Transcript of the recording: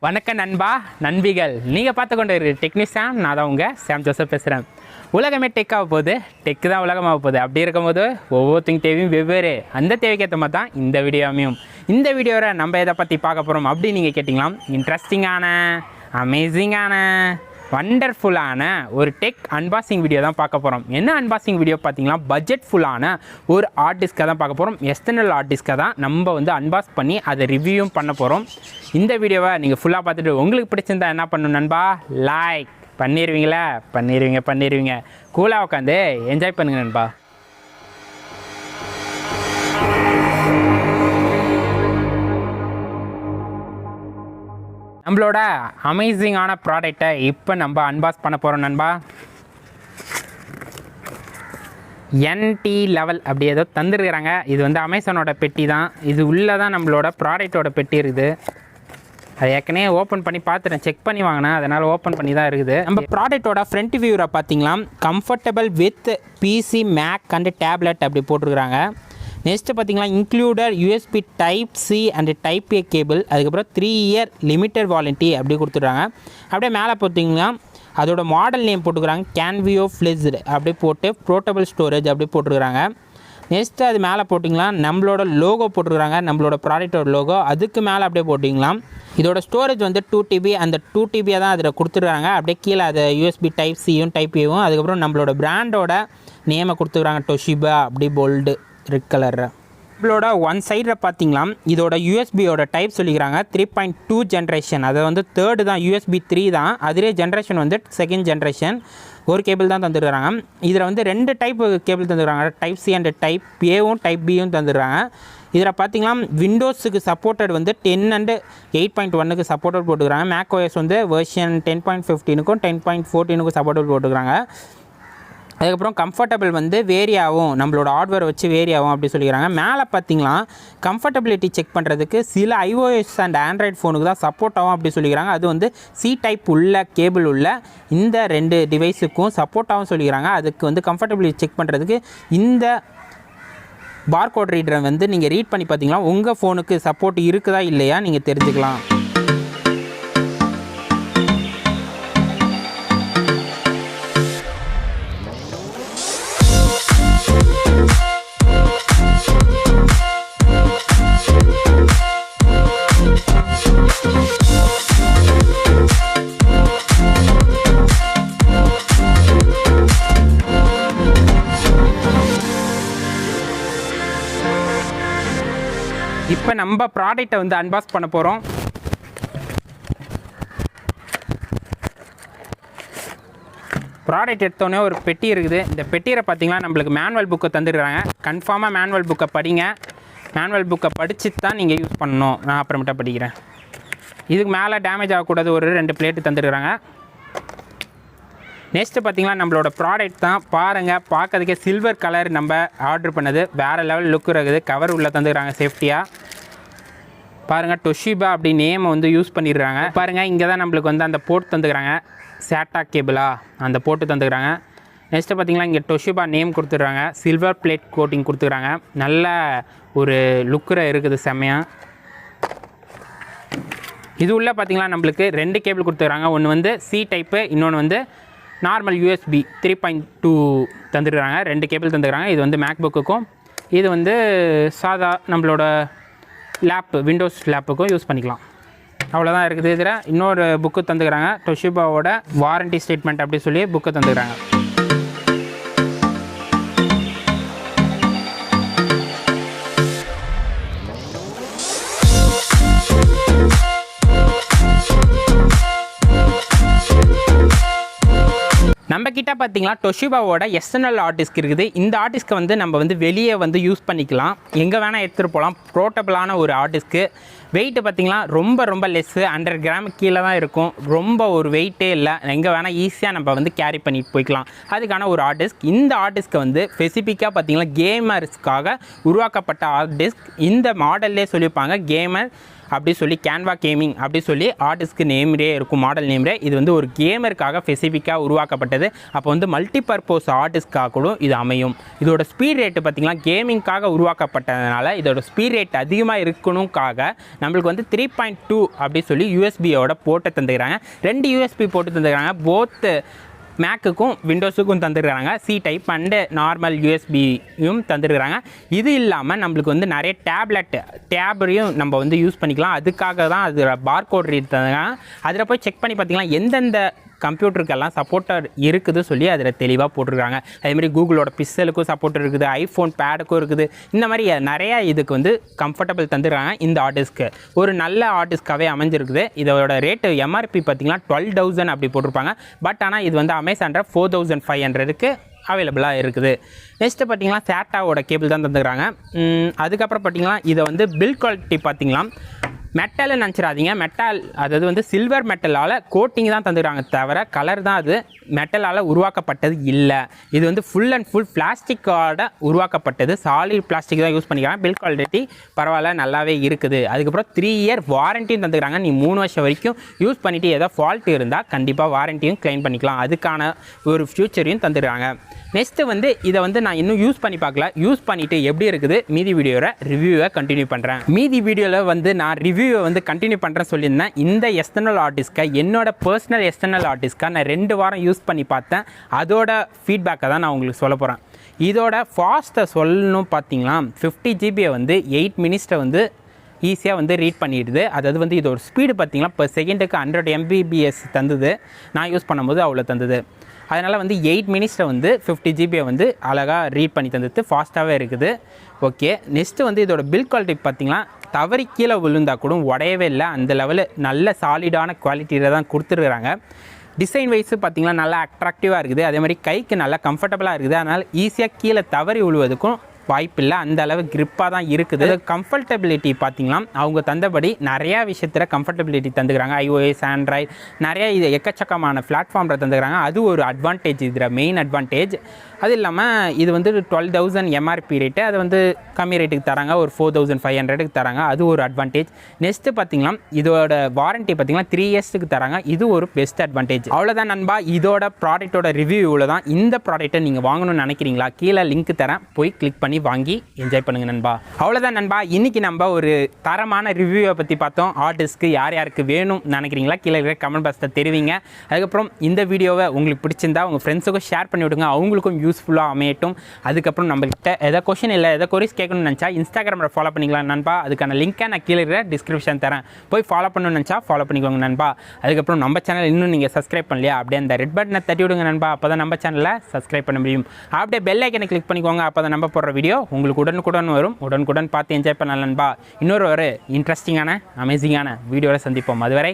வணக்கம் நண்பா நண்பிகள், நீங்கள் பார்த்து கொண்டு இருக்கிற டெக்னீஷியன் நான் தான் உங்கள் சாம் ஜோசப் பேசுகிறேன். உலகமே டெக்காக போகுது, டெக்கு தான் உலகமாக போகுது. அப்படி இருக்கும்போது ஒவ்வொருத்தங்க தேவையும் வெவ்வேறு, அந்த தேவைக்கேற்ற மாதிரி தான் இந்த வீடியோ அமையும். இந்த வீடியோவில் நம்ம எதை பற்றி பார்க்க போகிறோம் அப்படின்னு நீங்கள் கேட்டிங்களா, இன்ட்ரெஸ்டிங்கான அமேசிங்கான வண்டர்ஃபுல்லான ஒரு டெக் அன்பாக்சிங் வீடியோ தான் பார்க்க போகிறோம். என்ன அன்பாக்சிங் வீடியோ பார்த்தீங்கன்னா, பட்ஜெட்ஃபுல்லான ஒரு ஹார்ட் டிஸ்க்கை தான் பார்க்க போகிறோம். எக்ஸ்டர்னல் ஹார்ட் டிஸ்க்கை தான் நம்ம கூ பண்ணி அதை ரிவ்யூவும் பண்ண போகிறோம். இந்த வீடியோவை நீங்கள் ஃபுல்லாக பார்த்துட்டு உங்களுக்கு பிடிச்சிருந்தா என்ன பண்ணணும் நண்பா, லைக் பண்ணிடுவீங்களா? பண்ணிடுவீங்க. கூலாக உட்காந்து என்ஜாய் பண்ணுங்க நண்பா. நம்மளோட அமேசிங்கான ப்ராடக்டை இப்போ நம்ம அன்பாக்ஸ் பண்ண போகிறோம் நண்பா. என்டி லெவல் அப்படி ஏதோ தந்துருக்குறாங்க. இது அமேசானோட பெட்டி தான். இது உள்ளே தான் நம்மளோட ப்ராடக்டோட பெட்டி இருக்குது. அதை ஏற்கனவே ஓப்பன் பண்ணி பார்த்துட்டேன், செக் பண்ணி வாங்கினேன், அதனால் ஓப்பன் பண்ணி தான் இருக்குது. நம்ம ப்ராடக்டோட ஃப்ரண்ட் வியூரை பார்த்தீங்களா, comfortable with PC Mac and tablet அப்படி போட்டிருக்கிறாங்க. நெக்ஸ்ட்டு பார்த்தீங்கன்னா, included USB type C and type A cable, அதுக்கப்புறம் 3 இயர் லிமிட்டட் வாரண்டி அப்படி கொடுத்துட்றாங்க. அப்படியே மேலே பார்த்தீங்கன்னா அதோட மாடல் நேம் போட்டுக்கிறாங்க, கேன்வியோ ஃப்ளிஸ்டு அப்படி போட்டு போர்ட்டபிள் ஸ்டோரேஜ் அப்படி போட்டுருக்குறாங்க. நெக்ஸ்ட்டு அது மேலே போட்டிங்களா நம்மளோட லோகோ போட்டுருக்குறாங்க, நம்மளோட ப்ராடக்டோட லோகோ. அதுக்கு மேலே அப்படியே போட்டிங்களா இதோட ஸ்டோரேஜ் 2 TB, அந்த 2 TB தான் அதில் கொடுத்துருக்காங்க. அப்படியே கீழே அது யூஎஸ்பி டைப் சியும் டைப் ஏவும், அதுக்கப்புறம் நம்மளோட பிராண்டோட நேமை கொடுத்துருக்குறாங்க, டொஷிபா அப்படி போல்டு ரெட் கலர். நம்மளோட ஒன் சைடில் பார்த்தீங்களா இதோட யூஎஸ்பியோட டைப் சொல்லிக்கிறாங்க 3.2 ஜென்ரேஷன். அதை தேர்டு தான், யூஎஸ்பி 3 தான். அதிலே ஜென்ரேஷன் செகண்ட் ஜென்ரேஷன். ஒரு கேபிள் தான் தந்துடுறாங்க. இதில் 2 டைப் கேபிள் தந்துடுறாங்க, டைப் சி அண்ட் டைப் ஏவும் டைப் பியும் தந்துடுறாங்க. இதில் பார்த்தீங்கன்னா விண்டோஸுக்கு சப்போர்ட்டட் 10 அண்ட் 8.1க்கு சப்போர்ட்டட் போட்டுக்கிறாங்க. மேக் ஓஎஸ் வெர்ஷன் 10.15க்கும் 10.14க்கும் சப்போர்ட்டட் போட்டுக்கிறாங்க. அதுக்கப்புறம் கம்ஃபர்டபுள் வேரி ஆகும், நம்மளோட ஹார்ட்வேர் வச்சு வேரி ஆகும் அப்படி சொல்லிக்கிறாங்க. மேலே பார்த்தீங்கன்னா கம்ஃபர்டபிலிட்டி செக் பண்ணுறதுக்கு சில ஐஓஎஸ் அண்ட் ஆண்ட்ராய்டு ஃபோனுக்கு தான் சப்போர்ட் ஆகும் அப்படி சொல்லிக்கிறாங்க. அது சி டைப் உள்ள கேபிள் உள்ள இந்த 2 டிவைஸுக்கும் சப்போர்ட் ஆகும் சொல்லிக்கிறாங்க. அதுக்கு கம்ஃபர்டபிலிட்டி செக் பண்ணுறதுக்கு இந்த பார்கோட் ரீடரை நீங்கள் ரீட் பண்ணி பார்த்தீங்கன்னா உங்கள் ஃபோனுக்கு சப்போர்ட் இருக்குதா இல்லையா நீங்கள் தெரிஞ்சுக்கலாம். இப்போ நம்ம ப்ராடக்டை அன்பாக்ஸ் பண்ண போகிறோம். ப்ராடக்ட் எடுத்தோடனே ஒரு பெட்டி இருக்குது. இந்த பெட்டியில் பார்த்தீங்கன்னா நம்மளுக்கு மேனுவல் புக்கை தந்துடுறாங்க. கன்ஃபார்மாக மேனுவல் புக்கை படிங்க. மேனுவல் புக்கை படித்து தான் நீங்கள் யூஸ் பண்ணணும். நான் அப்புறமேட்டா படிக்கிறேன். இதுக்கு மேலே டேமேஜ் ஆகக்கூடாது, ஒரு 2 பிளேட்டு தந்துடுறாங்க. நெக்ஸ்ட்டு பார்த்தீங்கன்னா நம்மளோட ப்ராடக்ட் தான் பாருங்கள். பார்க்கறதுக்கே சில்வர் கலர் நம்ம ஆர்டர் பண்ணது வேறு லெவல் லுக் இருக்குது. கவர் உள்ளே தந்துக்கிறாங்க சேஃப்டியாக. பாருங்கள், டொஷிபா அப்படி நேம் யூஸ் பண்ணிடுறாங்க. பாருங்கள், இங்கே தான் நம்மளுக்கு அந்த போர்ட் தந்துக்கிறாங்க, சேட்டா கேபிளா அந்த போட்டு தந்துக்கிறாங்க. நெக்ஸ்ட்டு பார்த்தீங்கன்னா இங்கே டொஷிபா நேம் கொடுத்துட்றாங்க, சில்வர் பிளேட் கோட்டிங் கொடுத்துக்கிறாங்க. நல்ல ஒரு லுக்கில் இருக்குது, செம்மையாக. இது உள்ள பார்த்தீங்கன்னா நம்மளுக்கு 2 கேபிள் கொடுத்துக்கிறாங்க. ஒன்று சி டைப்பு, இன்னொன்று நார்மல் யூஎஸ்பி 3.2 தந்துடுறாங்க. 2 கேபிள் தந்துக்கிறாங்க. இது மேக் புக்குக்கும் இது சாதா நம்மளோட லேப் விண்டோஸ் லேப்புக்கும் யூஸ் பண்ணிக்கலாம். அவ்வளோதான் இருக்குது. இதில் இன்னொரு புக்கு தந்துக்கிறாங்க, டொஷிபாவோட வாரண்டி ஸ்டேட்மெண்ட் அப்படி சொல்லி புக்கு தந்துக்கிறாங்க. நம்ம கிட்ட பார்த்தீங்கன்னா டொஷிபாவோட எக்ஸ்டர்னல் ஹார்ட் டிஸ்க் இருக்குது. இந்த ஹார்ட் டிஸ்க்கை நம்ம வெளியே யூஸ் பண்ணிக்கலாம், எங்கே வேணால் எடுத்துகிட்டு போகலாம். போர்ட்டபிளான ஒரு ஹார்ட் டிஸ்க்கு. வெயிட்டு பார்த்தீங்கன்னா ரொம்ப லெஸ்ஸு, 100 கிராம் கீழே தான் இருக்கும். ரொம்ப ஒரு வெயிட்டே இல்லை, எங்கே வேணால் ஈஸியாக நம்ம கேரி பண்ணிட்டு போய்க்கலாம். அதுக்கான ஒரு ஹார்ட் டிஸ்க். இந்த ஹார்ட் டிஸ்க்கை ஸ்பெசிஃபிக்காக பார்த்தீங்கன்னா கேமர்ஸ்க்காக உருவாக்கப்பட்ட ஹார்ட் டிஸ்க். இந்த மாடல்லே சொல்லியிருப்பாங்க கேமர் அப்படி சொல்லி கேன்வா கேமிங் அப்படி சொல்லி ஹார்ட் டிஸ்க் நேம்ரே இருக்கும், மாடல் நேம்ரே. இது வந்து ஒரு கேமருக்காக ஸ்பெசிஃபிக்காக உருவாக்கப்பட்டது. அப்போ வந்து மல்டிபர்பஸ் ஹார்ட் டிஸ்க்காக கூட இது அமையும். இதோட ஸ்பீட் ரேட்டு பார்த்திங்கன்னா கேமிங்காக உருவாக்கப்பட்டதுனால இதோட ஸ்பீட் ரேட் அதிகமாக இருக்கணுக்காக நம்மளுக்கு வந்து 3.2 அப்படி சொல்லி யூஎஸ்பியோட போட்டு தந்துக்கிறாங்க. 2 யூஎஸ்பி போட்டு தந்துக்கிறாங்க. போத் மேக்குக்கும் விண்டோஸுக்கும் தந்துருக்காங்க. சி டைப் அண்டு நார்மல் யூஎஸ்பியும் தந்துருக்காங்க. இது இல்லாமல் நம்மளுக்கு வந்து நிறைய டேப்லையும் நம்ம வந்து யூஸ் பண்ணிக்கலாம். அதுக்காக தான் அது பார்கோட் ரீட் தந்தாங்க. அதில் போய் செக் பண்ணி பார்த்திங்கன்னா எந்தெந்த கம்ப்யூட்டருக்கெல்லாம் சப்போர்ட்டர் இருக்குது சொல்லி அதில் தெளிவாக போட்டிருக்காங்க. அதேமாதிரி கூகுளோட பிக்சலுக்கும் சப்போர்ட் இருக்குது, ஐஃபோன் பேடுக்கும் இருக்குது. இந்த மாதிரி நிறையா இதுக்கு வந்து கம்ஃபர்டபுள் தந்துடுறாங்க. இந்த ஹார்ட் டிஸ்க்கு ஒரு நல்ல ஹார்ட் டிஸ்க்காகவே அமைஞ்சிருக்குது. இதோட ரேட்டு எம்ஆர்பி பார்த்திங்கன்னா 12,000 அப்படி போட்டிருப்பாங்க. பட் ஆனால் இது வந்து அமேசானில் 4,500க்கு அவைலபிளாக இருக்குது. நெக்ஸ்ட்டு பார்த்திங்கன்னா சேட்டாவோட கேபிள் தான் தந்துக்கிறாங்க. அதுக்கப்புறம் பார்த்திங்கன்னா இதை வந்து பில்ட் குவாலிட்டி பார்த்திங்கன்னா மெட்டல்னு நினச்சிடாதீங்க. மெட்டல் அதாவது வந்து சில்வர் மெட்டலால் கோட்டிங் தான் தந்துக்கிறாங்க தவிர கலர் தான் அது மெட்டலால் உருவாக்கப்பட்டது இல்லை. இது வந்து ஃபுல் அண்ட் ஃபுல் பிளாஸ்டிக்கோட உருவாக்கப்பட்டது. சாலிட் பிளாஸ்டிக் தான் யூஸ் பண்ணிக்கிறாங்க. பில்ட் குவாலிட்டி பரவாயில்ல, நல்லாவே இருக்குது. அதுக்கப்புறம் 3 இயர் வாரண்டியும் தந்துக்கிறாங்க. நீ 3 வருஷம் வரைக்கும் யூஸ் பண்ணிவிட்டு ஏதோ ஃபால்ட் இருந்தால் கண்டிப்பாக வாரண்டியும் கிளைம் பண்ணிக்கலாம். அதுக்கான ஒரு ஃபியூச்சரையும் தந்துடுறாங்க. நெக்ஸ்ட்டு வந்து இதை வந்து நான் இன்னும் யூஸ் பண்ணி பார்க்கல. யூஸ் பண்ணிவிட்டு எப்படி இருக்குது மீதி வீடியோவில் ரிவ்யூவை கண்டினியூ பண்ணுறேன். மீதி வீடியோவில் வந்து நான் ரிவ்யூவை வந்து கண்டினியூ பண்ணுறேன்னு சொல்லியிருந்தேன். இந்த எக்ஸ்டர்னல் ஹார்ட் டிஸ்க்கை என்னோட பர்சனல் எக்ஸ்டர்னல் ஹார்ட் டிஸ்க்கை நான் 2 வாரம் யூஸ் பண்ணி பார்த்தேன். அதோட ஃபீட்பேக்கை தான் நான் உங்களுக்கு சொல்ல போகிறேன். இதோட ஃபாஸ்ட்டை சொல்லணும் பார்த்தீங்கன்னா 50 GB வந்து 8 மினிட்ஸில் வந்து ஈஸியாக வந்து ரீட் பண்ணிடுது. அதாவது வந்து இதோட ஸ்பீடு பார்த்திங்கன்னா இப்போ செகண்டுக்கு 100 MBps தந்தது. நான் யூஸ் பண்ணும்போது அவ்வளோ தந்தது. அதனால் வந்து 8 மினிட்ஸில் வந்து 50 GB வந்து அழகாக ரீட் பண்ணி தந்தது. ஃபாஸ்ட்டாகவே இருக்குது. ஓகே, நெக்ஸ்ட்டு வந்து இதோட பில்ட் குவாலிட்டி பார்த்திங்கன்னா தவறி கீழே விழுந்தால் கூட உடையவே இல்லை. அந்த லெவலு நல்ல சாலிடான குவாலிட்டியில் தான் கொடுத்துருக்குறாங்க. டிசைன் வைஸு பார்த்திங்கன்னா நல்லா அட்ராக்டிவாக இருக்குது. அதே மாதிரி கைக்கு நல்லா கம்ஃபர்டபுளாக இருக்குது. அதனால் ஈஸியாக கீழே தவறி விழுவதுக்கும் வாய்ப்பில்லை. அந்த அளவு கிரிப்பாக தான் இருக்குது. கம்ஃபர்டபிலிட்டி பார்த்திங்கன்னா அவங்க தந்தபடி நிறையா விஷயத்தில் கம்ஃபர்டபிலிட்டி தந்துக்கிறாங்க. iOS, ஆண்ட்ராய்டு நிறையா இது எக்கச்சக்கமான பிளாட்ஃபார்மில் தந்துக்கிறாங்க. அது ஒரு அட்வான்டேஜ், இதில் மெயின் அட்வான்டேஜ். அது இல்லாமல் இது வந்து 12,000 எம்ஆர்பி ரேட்டு, அது வந்து கம்மி ரேட்டுக்கு தராங்க. ஒரு 4,500க்கு தராங்க. அது ஒரு அட்வான்டேஜ். நெக்ஸ்ட்டு பார்த்திங்கன்னா இதோட வாரண்ட்டி பார்த்திங்கன்னா 3 இயர்ஸுக்கு தராங்க. இது ஒரு பெஸ்ட் அட்வான்டேஜ். அவ்வளோதான் நண்பா, இதோட ப்ராடக்ட்டோட ரிவ்யூ இவ்வளோ தான். இந்த ப்ராடக்ட்டை நீங்கள் வாங்கணும்னு நினைக்கிறீங்களா? கீழே லிங்க் தரேன், போய் கிளிக் பண்ணி வாங்கி என்ஜாய் பண்ணுங்க நண்பா. அவ்வளோதான் நண்பா, இன்னைக்கு நம்ம ஒரு தரமான ரிவ்யூவை பற்றி பார்த்தோம். ஹார்ட் டிஸ்க்கு யார் யாருக்கு வேணும் நினைக்கிறீங்களா? கீழே இருக்கிற கமெண்ட் பாக்ஸில் தெரிவிங்க. அதுக்கப்புறம் இந்த வீடியோவை உங்களுக்கு பிடிச்சிருந்தா உங்கள் ஃப்ரெண்ட்ஸுக்கும் ஷேர் பண்ணி விடுங்க, அவங்களுக்கும் யூஸ்ஃபுல்லாக அமையட்டும். அதுக்கப்புறம் நம்மள்கிட்ட எதாவது கொஷின் இல்லை, எதாவது கொரிஸ் கேட்கணும்னு நினச்சா இன்ஸ்டாகிராமில் ஃபாலோ பண்ணிக்கலாம் நண்பா. அதுக்கான லிங்க்கை நான் கீழே இருக்கிற டிஸ்கிரிப்ஷன் தரேன், போய் ஃபாலோ பண்ணணும்னு நினச்சா ஃபாலோ பண்ணிக்கோங்க நண்பா. அதுக்கப்புறம் நம்ம சேனல் இன்னும் நீங்கள் சப்ஸ்கிரைப் பண்ணலையா? அப்படியே அந்த ரெட் பட்டனை தட்டி விடுங்க நண்பா. அப்போ தான் நம்ம சேனலில் சப்ஸ்கிரைப் பண்ண முடியும். அப்படியே பெல் ஐக்கனை கிளிக் பண்ணிக்கோங்க. அப்போ தான் நம்ம போடுற வீடியோ உங்களுக்கு உடனுக்குடன் வரும். உடனுக்குடன் பார்த்து என்ஜாய் பண்ணலாம் நண்பா. இன்னொரு ஒரு இன்ட்ரெஸ்டிங்கான அமேசிங்கான வீடியோவில் சந்திப்போம். அதுவரை